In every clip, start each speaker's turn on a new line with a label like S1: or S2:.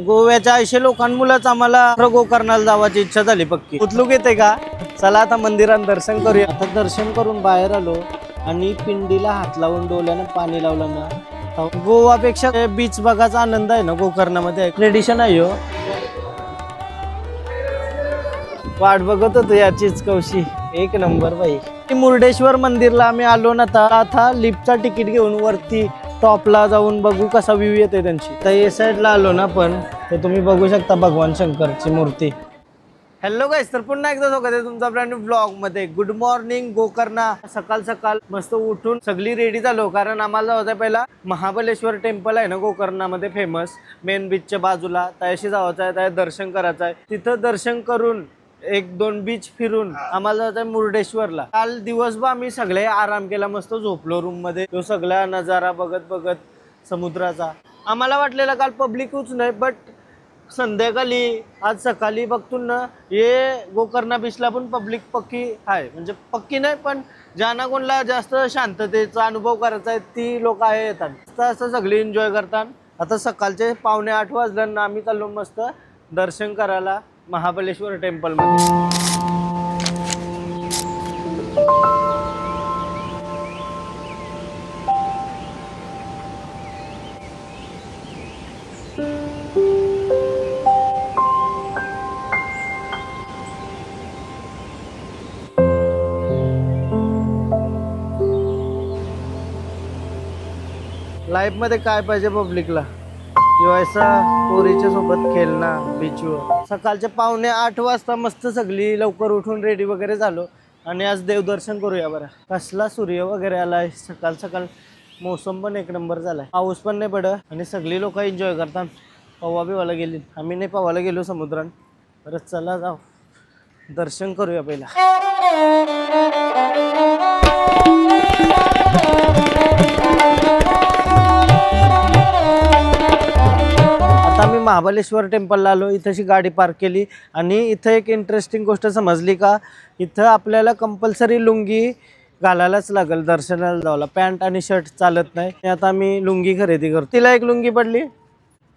S1: गोव्याच्या 80 लोकांमुळेच आम्हाला गोकर्णाला जावाची इच्छा झाली पक्की। उतलूक येते का? चला आता मंदिरात दर्शन करूया। आता दर्शन करून बाहेर आलो आणि पिंडीला हात लावून डोल्याने पाणी लावलं ना, गोवापेक्षा बीच बघायचा आनंद आहे ना गोकर्णामध्ये। ट्रेडिशन आहे हो। वाट बघत होतो याचीच कौशी, एक नंबर बाई। मुर्डेश्वर मंदिरला आम्ही आलो ना, आता लिफ्टचा तिकीट घेऊन वरती टॉपला जाऊन बघू कसा व्ह्यू येते त्यांची। तर या साईडला आलो ना पण, तर तुम्ही बघू शकता भगवान शंकरची मूर्ती। हॅलो गाइस, तर पुन्हा एकदा स्वागत आहे तुमचा ब्रँड न्यू ब्लॉग मध्ये। Good morning Gokarna. सकाळ सकाळ मस्त उठून सगळी रेडी झालो, कारण आम्हाला जायचं पहिला महाबलेश्वर टेम्पल आहे ना गोकर्णामध्ये फेमस, मेन बीचच्या बाजूला। त्याशी जायचं आहे, त्या दर्शन करायचं आहे। तिथं दर्शन करून 1-2 बीच फिरून आम्हाला जायचं आहे मुर्डेश्वरला। काल दिवसभर आम्ही सगळे आराम केला, मस्त झोपलो रूम मध्ये, तो सगळा नजारा बघत बघत समुद्राचा। आम्हाला वाटलेला काल पब्लिकच नाही, बट संध्याकाळी आज सकाळी बघतो ना, हे गोकर्णा बीचला पण पब्लिक पक्की आहे। म्हणजे पक्की नाही, पण ज्यांना कोणला जास्त शांततेचा अनुभव करायचा आहे ती लोक आहे येतात, असं सगळे एन्जॉय करतात। आता सकाळचे 7:45 वाजल्यानं आम्ही चाललो मस्त दर्शन करायला महाबलेश्वर टेम्पल मध्ये। लाईफ मध्ये काय पाहिजे पब्लिकला, ऐसा पोरीच्या सोबत खेळना बीचवर। सकाळचे 7:45 वाजता मस्त सगळी लवकर उठून रेडी वगैरे झालो आणि आज देवदर्शन करूया बरं। कसला सूर्य वगैरे आलाय सकाळ सकाळ, मोसम पण एक नंबर झालाय, पाऊस पण नाही पडत आणि सगळी लोक एन्जॉय करतात। पवा बिवाला गेली, आम्ही नाही पवायला गेलो समुद्रात। तर चला जाऊ दर्शन करूया पहिला। आम्ही महाबलेश्वर टेम्पलला आलो, इथंशी गाडी पार्क केली आणि इथं एक इंटरेस्टिंग गोष्ट समजली का, इथं आपल्याला कंपल्सरी लुंगी घालायलाच लागेल दर्शनाला जायला, पॅन्ट आणि शर्ट चालत नाही। आता आम्ही लुंगी खरेदी करतो। तिला एक लुंगी पडली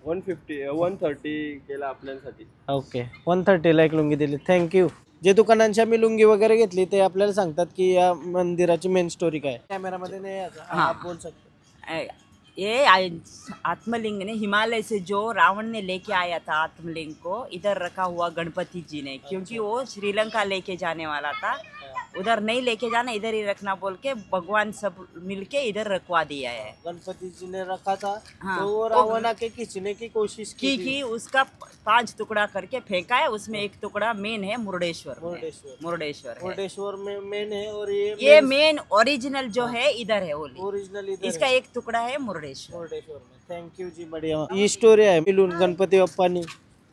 S2: 130 केला आपल्यासाठी।
S1: ओके, 130 ला एक लुंगी दिली, थँक्यू। जे दुकानांची आम्ही लुंगी वगैरे घेतली ते आपल्याला सांगतात की या मंदिराची मेन स्टोरी काय। कॅमेरामध्ये नाही आप बोल सकते।
S3: ये आत्मलिंग ने हिमालय से जो रावण ने लेके आया था आत्मलिंग को, इधर रखा हुआ गणपति जी ने, क्योंकि वो श्रीलंका लेके जाने वाला था, उधर नहीं लेके जाना, इधर ही रखना बोल के भगवान सब मिलके इधर रखवा दिया है।
S1: गणपति जी ने रखा था।
S3: हाँ,
S1: तो वो रावण आके खींचने की कोशिश की
S3: उसका 5 टुकड़ा करके फेंका है, उसमें एक टुकड़ा मेन है मुर्डेश्वर
S1: मुर्डेश्वर में मेन है, और
S3: ये मेन ओरिजिनल जो है इधर है,
S1: ओरिजिनल
S3: इसका एक टुकड़ा है मुर्डेश्वर
S1: में। थँक्यू जी, बढिया। ही स्टोरी आहे मिळून गणपती बाप्पानी।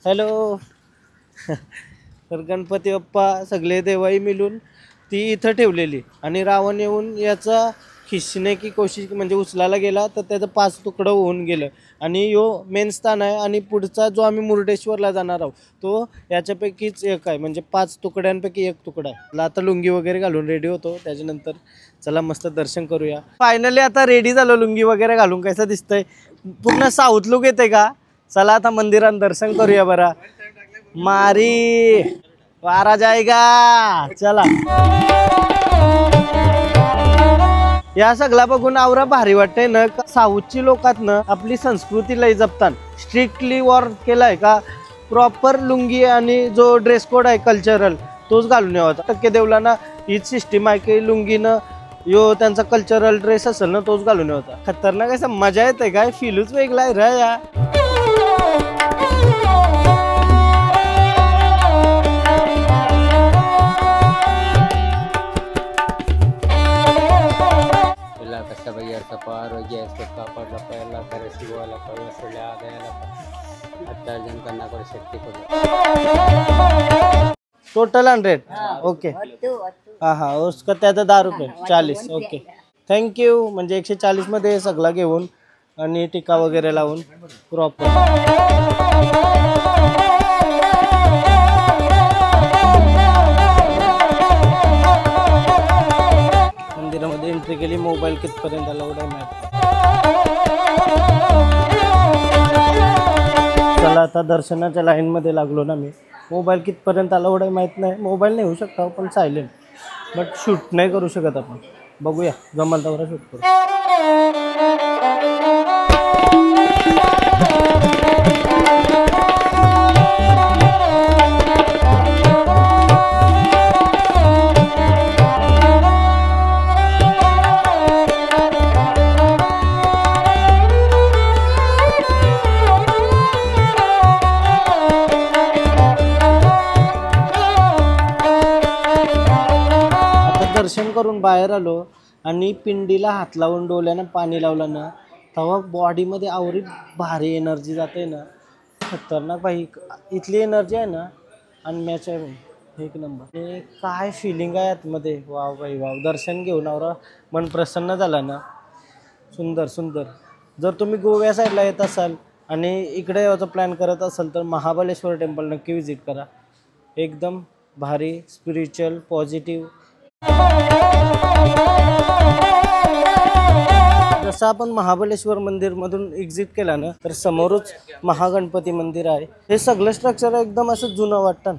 S1: हॅलो तर गणपती बाप्पा सगळे देवाई मिळून ती इथं ठेवलेली आणि रावण येऊन याचा खिचणे की कोशिश म्हणजे उचलायला गेला, तर त्याचं 5 तुकडं होऊन गेलं आणि यो मेन स्थान आहे। आणि पुढचा जो आम्ही मुर्डेश्वरला जाणार आहोत तो याच्यापैकीच एक आहे, म्हणजे 5 तुकड्यांपैकी एक तुकडा आहे। आता लुंगी वगैरे घालून रेडी होतो, त्याच्यानंतर चला मस्त दर्शन करूया। फायनली आता रेडी झालो लुंगी वगैरे घालून। कसं दिसतंय, पूर्ण साऊथ लुक येते का? चला आता मंदिरात दर्शन करूया बरं। मारी वारा जाएगा, चला। या सगळा बघून आवरा भारी वाटतंय ना। साऊथची लोकात ना आपली संस्कृती लय जपतात, स्ट्रिक्टली वॉर केलाय का प्रॉपर लुंगी आणि जो ड्रेस कोड आहे कल्चरल तोच घालून यावा। टक्के देवलांना हीच सिस्टीम आहे की लुंगीनं यो त्यांचा कल्चरल ड्रेस असेल ना तोच घालून यावा। खतरनाक असं मजा येते काय, फीलच वेगळा आहे रे या। Total 100, okay. हाँ हाँ, उसका त्याचा 10 रुपये 40, ओके थँक्यू। म्हणजे 140 मध्ये सगळा घेऊन आणि टिका वगैरे लावून प्रॉपर। मंदिरामध्ये एंट्री केली, मोबाईल कितपर्यंत अलाउड आहे माहिती। चला आता आता दर्शनाच्या लाईनमध्ये लागलो ना मी. मोबाईल कितपर्यंत आला एवढं माहीत नाही. मोबाईल नाही होऊ शकता पण सायलेंट, बट शूट नाही करू शकत आपण. बघूया जमल तेवढा शूट करू. दर्शन करून बाहेर आलो आणि पिंडीला हात लावून डोल्यानं पाणी लावलं ना, तेव्हा बॉडीमध्ये आवरी भारी एनर्जी जाते ना, खतरनाक भाई. इथली एनर्जी आहे ना अनमॅच आहे भाई, एक नंबर. हे काय फिलिंग आहे आतमध्ये, वाव भाई वाव. दर्शन घेऊन आवरा मन प्रसन्न झाला ना, सुंदर सुंदर. जर तुम्ही गोव्या साईडला येत असाल आणि इकडे यायचा प्लॅन करत असाल तर महाबळेश्वर टेम्पल नक्की विजिट करा. एकदम भारी, स्पिरिच्युअल, पॉझिटिव्ह. जसं आपण महाबळेश्वर मंदिर मधून एक्झिट केला ना तर समोरच महागणपती मंदिर आहे. हे सगळं स्ट्रक्चर एकदम असं जुनं वाटतं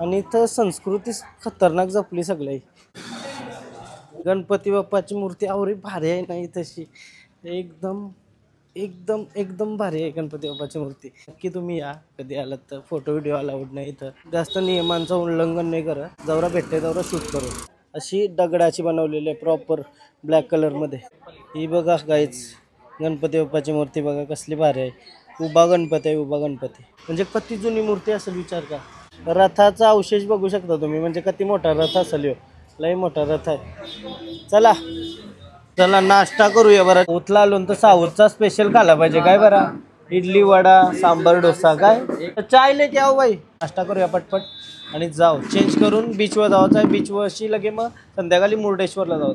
S1: आणि इथं संस्कृती खतरनाक जपली सगळी. गणपती बाप्पाची मूर्ती आवरी भारी आहे नाही तशी, एकदम एकदम एकदम भारी आहे गणपती बाप्पाची मूर्ती. नक्की तुम्ही या, कधी आलात तर. फोटो व्हिडिओ अलाउड नाही इथं, जास्त नियमांचं उल्लंघन नाही करा. जेवढा भेटते तेवढा शूट करू. अशी दगडाची बनवलेली आहे प्रॉपर ब्लॅक कलरमध्ये. ही बघा गाईच गणपती बाप्पाची मूर्ती बघा कसली भारी आहे. उभा गणपती आहे, उभा गणपती. म्हणजे किती जुनी मूर्ती असेल विचार का. रथाचा अवशेष बघू शकता तुम्ही, म्हणजे किती मोठा रथ असेल ह्यो. लई मोठा रथ आहे. चला चला नाश्ता करूया बरं. उतला आलो तर साऊथचा स्पेशल खाला पाहिजे काय बरा. इडली वडा सांबार डोसा काय चाय लेके आओ भाई. नाश्ता करूया पटपट आणि जाऊ. चेंज करून बीचवर जायचं आहे. बीचवरशी लगे मग संध्याकाळी मुर्डेश्वरला जाऊ.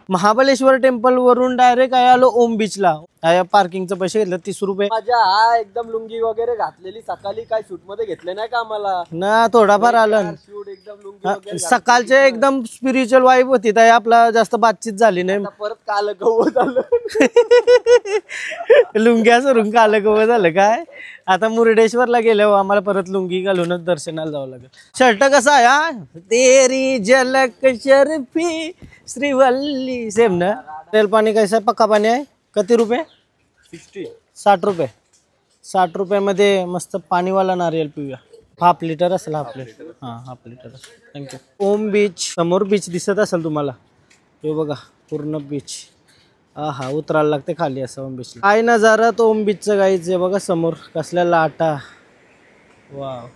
S1: महाबळेश्वर टेम्पल वरून डायरेक्ट आहे आलो ओम बीचला. पार्किंगचे पैसे घेतले 30 रुपये.
S2: माझ्या हा एकदम लुंगी वगैरे घातलेली सकाळी काय शूट मध्ये घेतले नाही का आम्हाला
S1: ना, थोडाफार आलं.
S2: शूट एकदम लुंगी वगैरे
S1: सकाळचे एकदम स्पिरिच्युअल वाईब होती. ताई आपला जास्त बातचीत झाली नाही.
S2: परत काल गहू झालं
S1: लुंग्या सरून काल गवं झालं काय. आता मुर्डेश्वरला गेल्यावर आम्हाला परत लुंगी घालूनच दर्शनाला जावं लागेल. शर्ट कसा आहे हा, तेरी झलक शर्फी श्रीवल्ली सेम ना. तेल पाणी कैसा पक्का पाणी आहे. किती रुपये. 60 रुपये. 60 रुपयामध्ये मस्त पाणीवाला नारियल पिऊया. हाफ लिटर असेल, हाफ लिटर. हां हाफ लिटर असेल. थँक्यू. ओम बीच समोर बीच दिसत असेल तुम्हाला. हे बघा पूर्ण बीच. हा उतरायला लागते खाली असं ओम बीचला. काय नजारा तो ओम बीचचं गाईच बघा समोर कसल्या लाटा. वाव.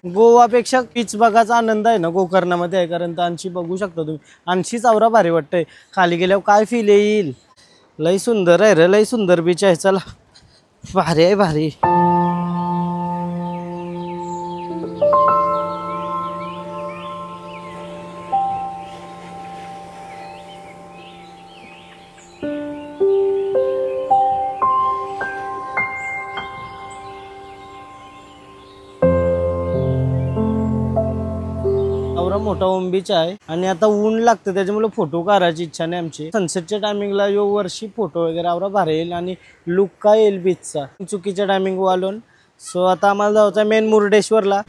S1: गोवापेक्षा बीच बघायचा आनंद आहे ना गोकर्णामध्ये आहे. कारण तर आणशी बघू शकता तुम्ही. आणशीच आवरा भारी वाटतंय. खाली गेल्यावर काय फील येईल. लई सुंदर आहे रे, लई सुंदर बीच आहे. चला भारी आहे भारी. मोठा ओम बीच आहे आणि आता ऊन लागतं त्याच्यामुळे फोटो काढायची इच्छा नाही आमची. सनसेटच्या टायमिंगला यो वर्षी फोटो वगैरे आवरा भारी येईल आणि लुक काय येईल बीचचा. चुकीच्या टायमिंग वालून. सो आता आम्हाला जायचं मेन मुर्डेश्वरला.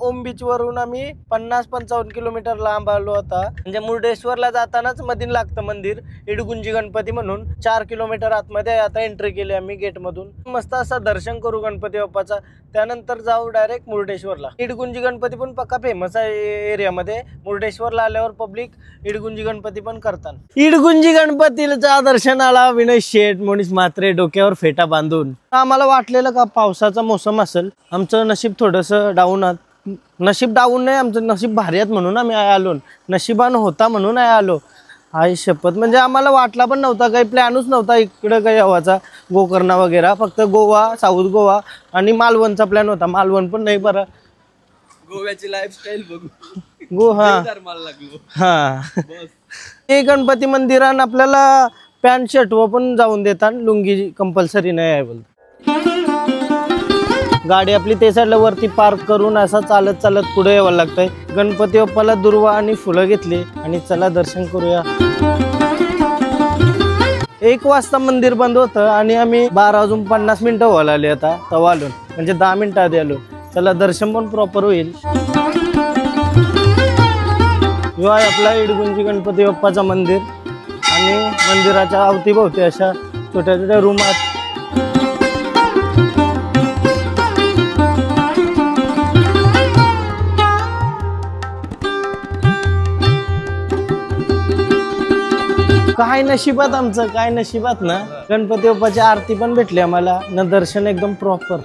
S1: ओम बीच वरून आम्ही 50-55 किलोमीटर लांब आलो होता. म्हणजे मुर्डेश्वरला जातानाच मधीन लागतं मंदिर इडगुंजी गणपती म्हणून. 4 किलोमीटर आतमध्ये आता एंट्री केली आम्ही गेट मधून. मस्त असं दर्शन करू गणपती बाप्पाचा. त्यानंतर जाऊ डायरेक्ट मुर्डेश्वरला. इडगुंजी गणपती पण पक्का फेमस आहे एरियामध्ये. मुर्डेश्वरला आल्यावर पब्लिक इडगुंजी गणपती पण करतात. इडगुंजी गणपतीच्या दर्शनाला विनय शेठ मोनीस मात्रे डोक्यावर फेटा बांधून. आम्हाला वाटलेलं का पावसाचा मोसम असेल. आमचं नशीब थोडंसं डाऊन. नशीब डाऊन नाही, आमचं नशीब भारी आहेत म्हणून आम्ही आलो. नशिबान होता म्हणून आलो. आई शपथ. म्हणजे आम्हाला वाटला पण नव्हता, काही प्लॅनच नव्हता इकडं काही यावाचा गोकर्णा वगैरे. फक्त गोवा, साऊथ गोवा आणि मालवणचा प्लॅन होता. मालवण पण नाही बरं.
S2: गोव्याची लाईफस्टाईल बघू.
S1: लागलो. हा हे गणपती मंदिरात आपल्याला पॅन्ट शर्ट व पण जाऊन देतात. लुंगी कंपल्सरी नाही आहे बोलतो. गाडी आपली ते साईडला वरती पार्क करून असं चालत चालत पुढे यावं लागतंय. गणपती बाप्पाला दुर्वा आणि फुलं घेतली आणि चला दर्शन करूया. 1 वाजता मंदिर बंद होतं आणि आम्ही 12:50 व्हायला आले आता तवा आलो, म्हणजे 10 मिनिटं आधी आलो. चला दर्शन पण प्रॉपर होईल. जो आहे आपला इडगुंजी गणपती बाप्पाचं मंदिर आणि मंदिराच्या अवतीभोवती अशा छोट्या छोट्या रूम आहेत. काय नशिबात आमचं, काय नशिबात ना, गणपती बाप्पाची आरती पण भेटली आम्हाला ना, दर्शन एकदम प्रॉपर.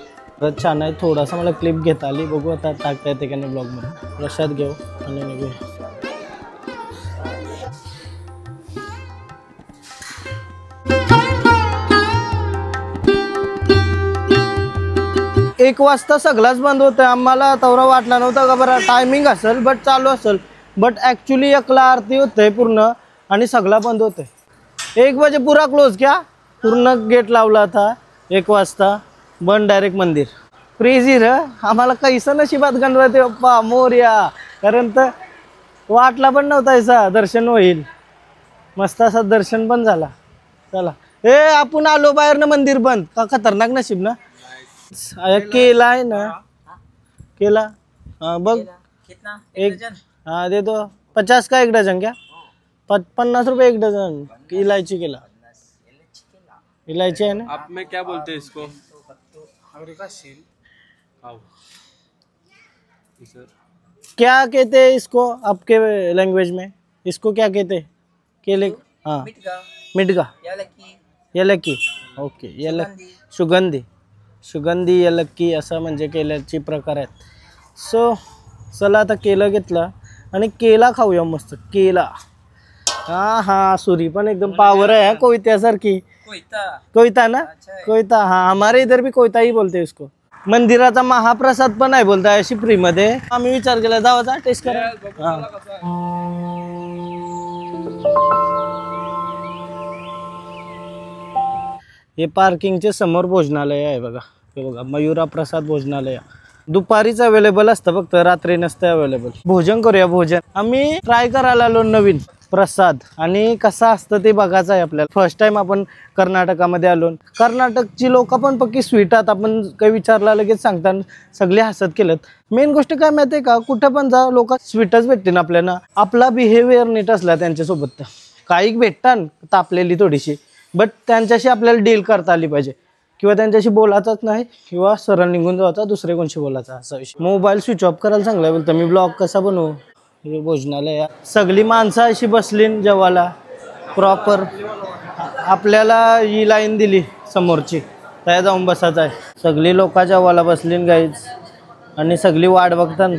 S1: छान आहे. थोडासा मला क्लिप घेता आली, बघू आता टाकता येते का नाही ब्लॉगमध्ये. प्रसाद घेऊ आणि निघूया. 1 वाजता सगळाच बंद होतं. आम्हाला तेवढा वाटला नव्हता का बरं टायमिंग असेल, बट चालू असेल, बट ॲक्च्युली 1ला आरती होते पूर्ण आणि सगळा बंद होते. 1 बजे पुरा क्लोज क्या, पूर्ण गेट लावला था. 1 वाजता बंद डायरेक्ट मंदिर. क्रेझी र, आम्हाला कैसा नशिबात गणपती बाप्पा मोरया, कारण तर वाटला पण नव्हता ऐसा दर्शन होईल. मस्त असं दर्शन पण झाला. चला आपण आलो बाहेरनं, मंदिर बंद का, खतरनाक नशीब ना. केला आहे ना, केला. हाँ बघ
S3: कितना
S1: एक, हाँ दे दो. 50 का 1 डझन क्या, 50 रुपये 1 डझन. इलायची केला, इलायची है ना.
S2: आप में क्या बोलते हैं इसको?
S1: क्या कहते हैं इसको आपके लैंग्वेज में, इसको क्या कहते हैं? केले, हाँ मिटगा, येलक्की. ओके, सुगंधी, सुगंधी येलक्की असं म्हणजे केल्याची प्रकार आहेत. सो चला आता केला घेतला आणि केला खाऊया मस्त. केला, हाँ हाँ, सुरी पण एकदम पावर आहे कोयत्यासारखी. कोयता ना, कोयता. हाँ हमारे इधर भी कोयता ही बोलते इसको. मंदिराचा महाप्रसाद पण आहे बोलताय अशी फ्री मध्ये. आम्ही विचार केला जावाचा टेस्ट करा. हे पार्किंगचे समोर भोजनालय आहे बघा. हे बघा मयुरा प्रसाद भोजनालय. दुपारीच अवेलेबल असतं, फक्त रात्री नसतं अवेलेबल. भोजन करूया, भोजन. आम्ही ट्राय करायला आलो नवीन प्रसाद आणि कसा असतं ते बघायचं आहे आपल्याला. फर्स्ट टाइम आपण कर्नाटकामध्ये आलो. कर्नाटकची लोक पण पक्की स्वीट आहेत. आपण काही विचारला लगेच सांगतात, सगळे हसत केलं. मेन गोष्ट काय माहिती आहे का, कुठं पण जा लोक स्वीटच भेटतील आपल्याला. आपला बिहेवियर नीट असला त्यांच्यासोबत तर काही भेटतात तापलेली थोडीशी, बट त्यांच्याशी आपल्याला डील करता आली पाहिजे, किंवा त्यांच्याशी बोलायचंच नाही किंवा सरळ निघून जायचा, दुसरे कोणशी बोलायचा असा विषय. मोबाईल स्विच ऑफ करायला चांगला बोलतो मी. ब्लॉग कसा बनवू. हे भोजनालय, सगळी माणसं अशी बसली जेवायला प्रॉपर. आपल्याला ही लाईन दिली समोरची, त्या जाऊन बसायचं आहे. सगळी लोक जेवायला बसली गाईज आणि सगळी वाट बघतात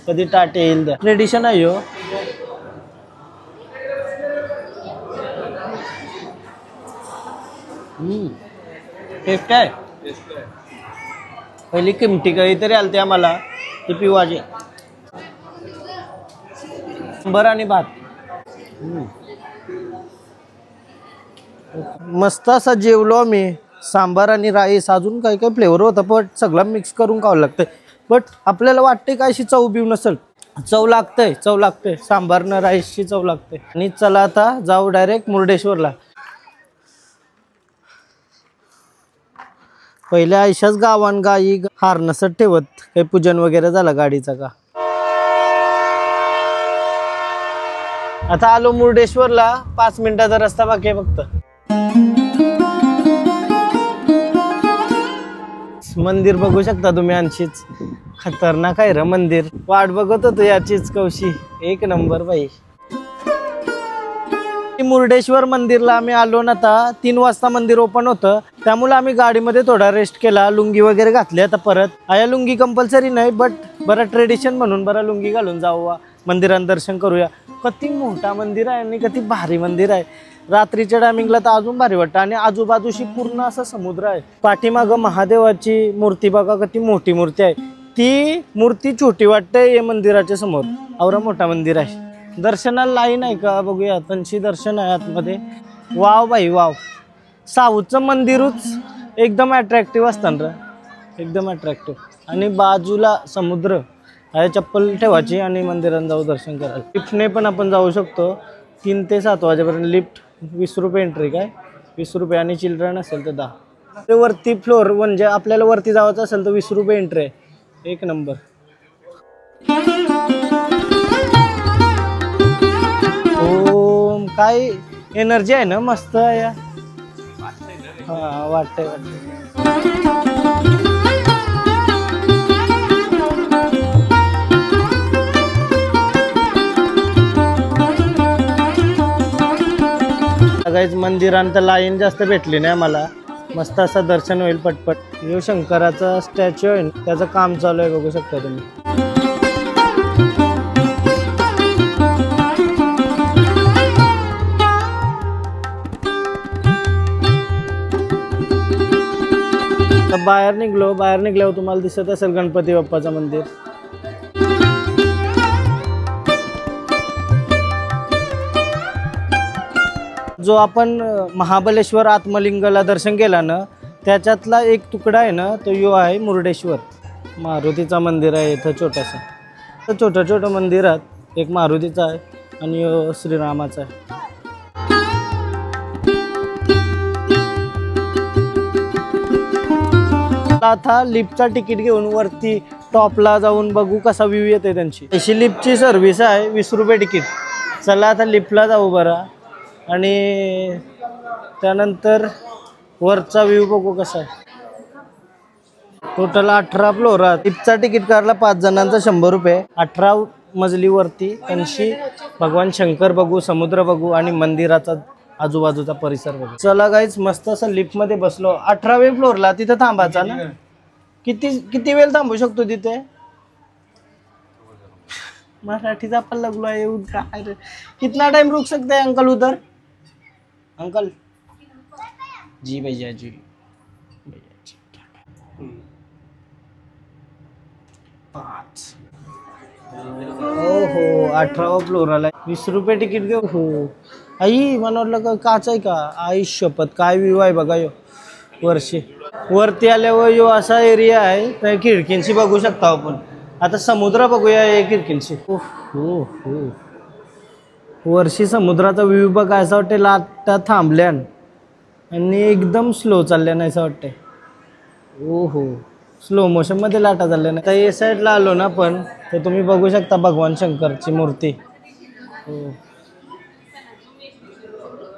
S1: कधी टाटे येईल. त्या ट्रेडिशन आहे हो. टेस्ट आहे. पहिली किमटी काहीतरी आलते आम्हाला, ती पिवाजी. बरं आणि भात मस्त असा जेवलो आम्ही. सांबार आणि राईस, अजून काही काही फ्लेवर होता, पण सगळं मिक्स करून खावं लागतं. बट आपल्याला वाटते का अशी चव बिव नसेल, चव लागतंय, चव लागते. सांबारनं राईसची चव लागते. आणि चला आता जाऊ डायरेक्ट मुर्डेश्वरला. पहिल्या आयुष्याच गावान गाई हार नसत ठेवत. काही पूजन वगैरे झालं गाडीचा का. आता आलो मुर्डेश्वरला. 5 मिनिटाचा रस्ता बाकी आहे फक्त. मंदिर बघू शकता तुम्ही. आणखीच खतरनाक आहे र मंदिर. वाट बघत होतो याचीच कौशी. 1 नंबर बाई. मुर्डेश्वर मंदिरला आम्ही आलो ना. आता 3 वाजता मंदिर ओपन होतं, त्यामुळे आम्ही गाडीमध्ये थोडा रेस्ट केला. लुंगी वगैरे घातली. आता परत आया लुंगी कंपल्सरी नाही, बट बरं ट्रेडिशन म्हणून बरं लुंगी घालून जाऊया, मंदिरात दर्शन करूया. किती मोठा मंदिर आहे आणि किती भारी मंदिर आहे. रात्रीच्या टायमिंगला तर अजून भारी वाटतं. आणि आजूबाजूशी पूर्ण असा समुद्र आहे. पाठीमागं महादेवाची मूर्ती बघा, किती मोठी मूर्ती आहे. ती मूर्ती छोटी वाटते या मंदिराच्या समोर. आवरा मोठा मंदिर आहे. दर्शनाला लाईन आहे का बघूया. त्यांची दर्शन आहे आतमध्ये. वाव बाई वाव. साऊथचं मंदिरच एकदम अट्रॅक्टिव्ह असतं र, एकदम अट्रॅक्टिव्ह. आणि बाजूला समुद्र आहे. चप्पल ठेवायची आणि मंदिरात जाऊ दर्शन करायला. लिफ्टने पण आपण जाऊ शकतो. 3 ते 7 वाजेपर्यंत लिफ्ट. 20 रुपये एंट्री काय. 20 रुपये आणि चिल्ड्रन असेल तर 10. ते वरती फ्लोर म्हणजे आपल्याला वरती जायचं असेल तर 20 रुपये एंट्री आहे. एक नंबर. काय एनर्जी आहे ना मस्त या. हा वाटतंय. सगळ्याच मंदिरांत लाईन जास्त भेटली नाही मला. मस्त असं दर्शन होईल पटपट. यो शंकराचा स्टॅच्यू आहे त्याचं काम चालू आहे बघू शकता तुम्ही. बाहेर निघल्यावर तुम्हाला दिसत असेल गणपती बाप्पाचं मंदिर. जो आपण महाबलेश्वर आत्मलिंगला दर्शन केलं ना त्याच्यातला एक तुकडा आहे ना तो यो आहे मुर्डेश्वर. मारुतीचा मंदिर आहे इथं छोटासा. तर छोट्या मंदिरात एक मारुतीचा आहे आणि यो श्रीरामाचा आहे. आता लिफ्टचा तिकीट घेऊन वरती टॉपला जाऊन बघू कसा व्ह्यू येते त्यांची. अशी लिफ्टची सर्व्हिस आहे 20 रुपये तिकीट. चला आता लिफ्टला जाऊ बरं आणि त्यानंतर वरचा व्ह्यू बघू कसा आहे. टोटल 18 फ्लोरात. लिफ्टचा तिकीट काढला 5 जणांचा 100 रुपये. 18 मजलीवरती त्यांची भगवान शंकर बघू, समुद्र बघू आणि मंदिराचा आजूबाजूचा परिसर बघू. चला गाईज मस्त असं लिफ्ट मध्ये बसलो. 18व्या फ्लोअरला. तिथं थांबायचा ना. किती वेळ थांबू शकतो तिथे. मराठीचा पण लागलो आहे येऊन काय. कितना टाइम रुक सकते हैं अंकल उधर. अंकल जी भैया जी. हो 18व्या फ्लोअरला 20 रुपये तिकीट घेऊ. हो आई मला वाटलं काच आहे का. आई शपथ काय व्ह्यू आहे बघा यो. वरती आल्यावर यो असा एरिया आहे तर खिडकींची बघू शकता आपण. आता समुद्र बघूया या खिडकींची. हो वरशी समुद्राचा व्ह्यू बघा. असं वाटते लाटा थांबल्यान आणि एकदम स्लो चालल्या नाही असं वाटतंय. हो स्लो मोशन मध्ये लाटा चालल्या नाही. आता या साईडला आलो ना पण तर तुम्ही बघू शकता भगवान शंकरची मूर्ती. हो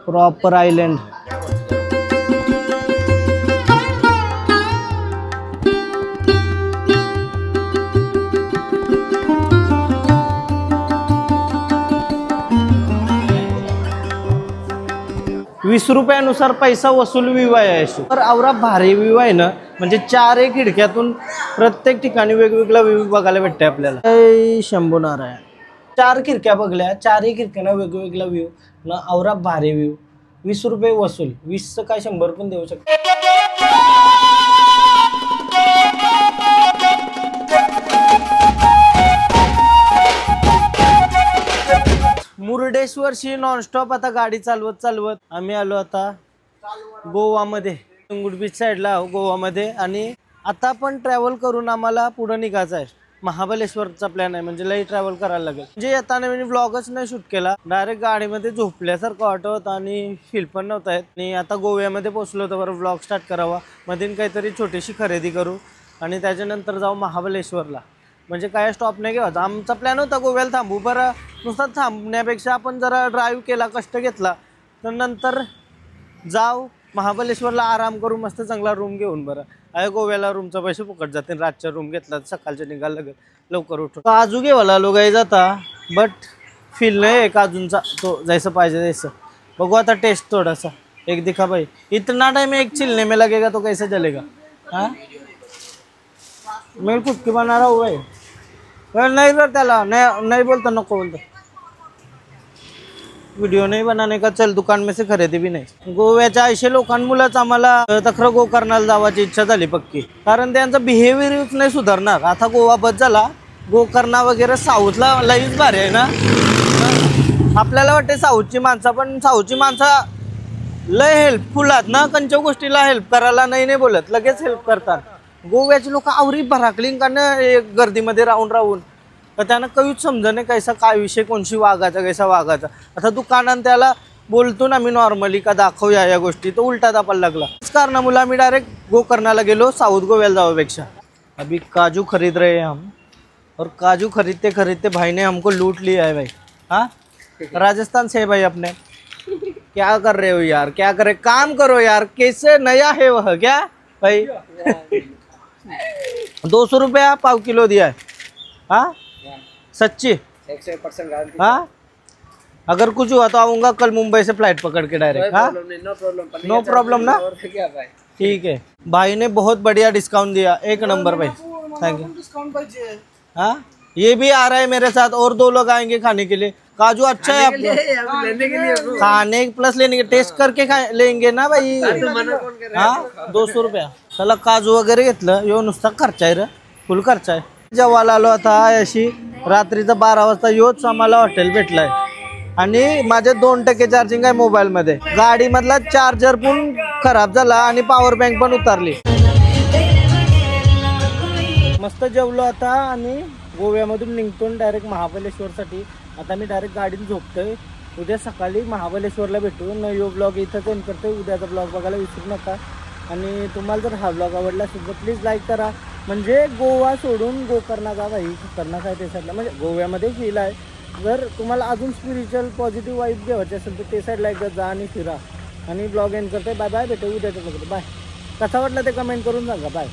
S1: प्रॉपर आयलँड. ₹20 रुपयानुसार पैसा वसूल व्ह्यू आहे. तर आवरा भारी व्ह्यू आहे ना. म्हणजे 4 खिडक्यातून प्रत्येक ठिकाणी वेगवेगळा व्ह्यू बघायला भेटते आपल्याला. शंभू नारायण. 4 खिडक्या बघल्या. 4 खिडक्यांना वेगवेगळा व्ह्यू ना. आवरा भारी व्ह्यू. 20 रुपये वसूल. 20चं काय 100 पण देऊ शकतो. मुर्डेश्वरशी नॉनस्टॉप आता गाडी चालवत आम्ही आलो आता गोवामध्ये. तुंगुड बीच साईडला गोवामध्ये. आणि आता पण ट्रॅव्हल करून आम्हाला पुढे निघायचं आहे. महाबलेश्वरचा प्लॅन आहे. म्हणजे लई ट्रॅव्हल करायला लागेल. म्हणजे येताना मी व्लॉगच नाही शूट केला. डायरेक्ट गाडीमध्ये झोपल्यासारखं वाटत आणि फील पण नव्हता येत. आणि आता गोव्यामध्ये पोहोचलो होतो बरं व्लॉग स्टार्ट करावा. मधीन काहीतरी छोटीशी खरेदी करू आणि त्याच्यानंतर जाऊ महाबलेश्वरला. म्हणजे काय स्टॉप नाही घ्यायचा. आमचा प्लॅन होता गोव्याला थांबू. बरं नुसता थांबण्यापेक्षा आपण जरा ड्राईव्ह केला, कष्ट घेतला तर नंतर जाऊ महाबलेश्वरला. आराम करू मस्त चांगला रूम घेऊन. बरं आहे गोव्याला रूमचा पैसे फुकट जाते. रातच्या रूम घेतला सकाळच्या निघायला लागेल लवकर उठून. काजू घेवाला लोक जाता बट फील नाही आहे काजूंचा तो जैसा पाहिजे तैसा. बघू आता टेस्ट थोडासा. एक दिखा भाई इतना टाइम एक चिलने में लगेगा तो कैसे चलेगा. हाँ मैं खुद की बना रहा हूँ भाई. नहीं कर त्याला नहीं बोलता नको बोलता. व्हिडिओ नाही बनाने का. चल दुकान में से खरेदी भी नाही. गोव्याच्या 80 लोकांमुळेच आम्हाला तक्र गोकर्णाला जावाची इच्छा झाली पक्की. कारण त्यांचा बिहेवियरच नाही सुधारणार. आता गोवा बस झाला. गोकर्णा वगैरे साऊथला लईच भारी आहे ना. आपल्याला वाटते साऊथची माणसं पण साऊथची माणसं लय हेल्पफुल आहेत ना. कोणत्या गोष्टीला हेल्प करायला नाही बोलत लगेच हेल्प करतात. गोव्याचे लोक आवरी भराकलीन कारण गर्दीमध्ये राहून तर त्यांना कधीच समजणे कैसा काय विषय कोणशी वागायचा कैसा वागायचा. आता दुकानात त्याला बोलतो ना मी नॉर्मली का दाखवूया या गोष्टी, तो उलटा दापायला लागला. इस कारणामुळे आम्ही डायरेक्ट गोकर्णाला गेलो साऊथ गोव्याला जाण्यापेक्षा. अभी काजू खरीद रहे हैं हम, और काजू खरीदते खरीदते भाई ने हमको लूट लिया है भाई. हाँ, राजस्थान से है भाई अपने. क्या कर रहे हो यार, क्या करे, काम करो यार. कैसे नया है वह क्या भाई. 200 रुपया पाव किलो दिया है. हाँ सच्ची
S2: 100% गारंटी.
S1: हाँ, अगर कुछ हुआ तो आऊँगा कल मुंबई से फ्लाइट पकड़ के डायरेक्ट. हाँ नो प्रॉब्लम ना.
S2: क्या भाई.
S1: ठीक है, भाई ने बहुत बढ़िया डिस्काउंट दिया, एक नंबर भाई. Thank you. हाँ, ये भी आ रहा है मेरे साथ, और 2 लोग आएंगे खाने के लिए. काजू अच्छा है आपको
S2: लेने के लिए
S1: खाने प्लस लेने के, टेस्ट करके लेंगे ना भाई. हाँ 200 रुपया. चला काजू वगैरे घेतलं. यो नुसता खर्च आहे रे, फुल खर्च आहे. जेव्हा आलो आता अशी रात्रीचा 12 वाजता योच आम्हाला हॉटेल भेटलाय. आणि माझे 2% चार्जिंग आहे मोबाईलमध्ये. गाडीमधला चार्जर पण खराब झाला आणि पॉवर बँक पण उतारली. मस्त जेवलो आता आणि गोव्यामधून निघतो डायरेक्ट महाबळेश्वरसाठी. आता मी डायरेक्ट गाडीत झोपतोय. उद्या सकाळी महाबळेश्वरला भेटू. नयो ब्लॉग इथंच एंड करतोय. उद्याचा ब्लॉग बघायला विसरू नका. आणि तुम्हाला जर हा ब्लॉग आवडला असेल तर प्लीज लाईक करा. म्हणजे गोवा सोडून गोकर्णा जा भाई. खतरनाक आहे ते साईडला, म्हणजे गोव्यामध्ये फील आहे. जर तुम्हाला अजून स्पिरिच्युअल पॉझिटिव्ह वाईब घ्यायचे असेल तर ते साईडला एकदा जा आणि फिरा. आणि ब्लॉग एंड करतोय. बाय बाय, भेटू उद्याच्या ब्लॉग. बाय. कसा वाटला ते कमेंट करून सांगा. बाय.